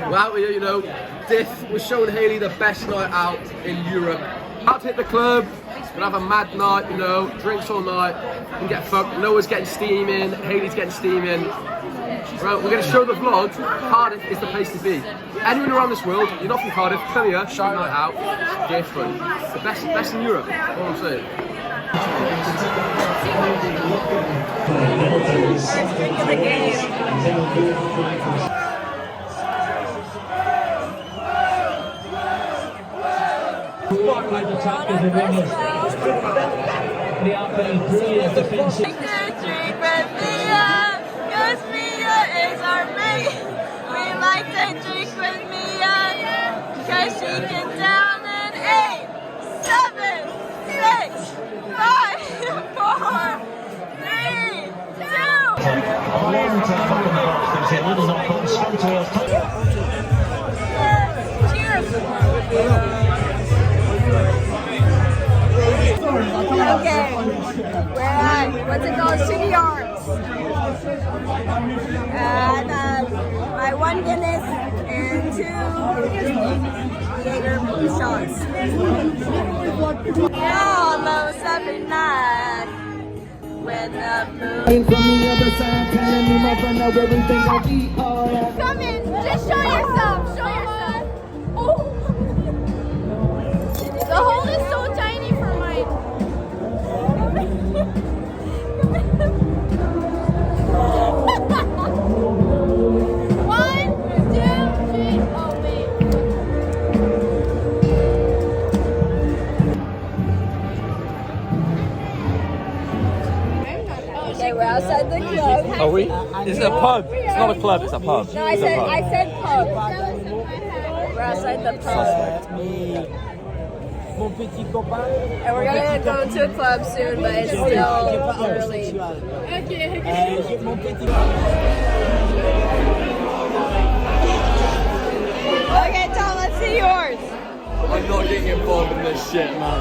We're out here, you know. Diff was showing Hayley the best night out in Europe. Out to hit the club, gonna have a mad night, you know, drinks all night, and get fucked. Noah's getting steaming, Hayley's getting steaming. Right, we're gonna show the vlog. Cardiff is the place to be. Anyone around this world, you're not from Cardiff, come here, show night out. It's different. The best in Europe, that's what I'm saying. Spotlight attackers and winners. They are playing brilliant defensive. Drink with Mia, cause Mia is our mate. We like to drink with Mia, cause she can down in 8, 7, 6, 5, 4, 3, 2. Cheers! Okay, we're at, what's it called, City Arms. And my 1 Guinness and 2 Jaeger shots. Almost every night when the moon. Come in, just show yourself, show yourself. Oh. The hole is so tiny for mine. One, two, three. Oh wait. Okay, we're outside the club. Are we? It's a pub. It's not a club, it's a pub. No, I said pub. We're outside the pub. Mon petit copain. And we're gonna go to a club soon, but it's still early. Mon petit Okay, Tom, let's see yours. I'm not getting involved in this shit, man.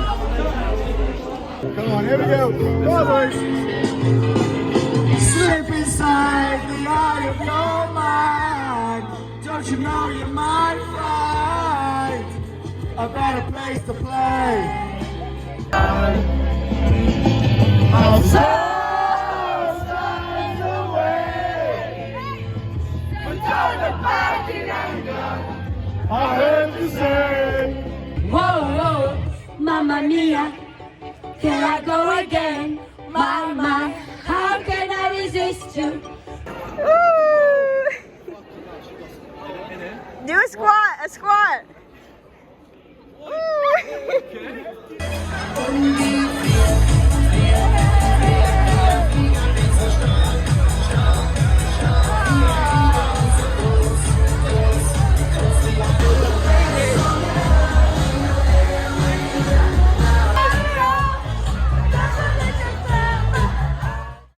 Come on, here we go. Come on, boys. Sleep inside the eye of your mind. Don't you know you might find a better place to play? I'll stand away. But don't look back in anger. I heard you say, Whoa, whoa, mamma mia, here I go again. My, how can I resist you? Do a squat, a squat.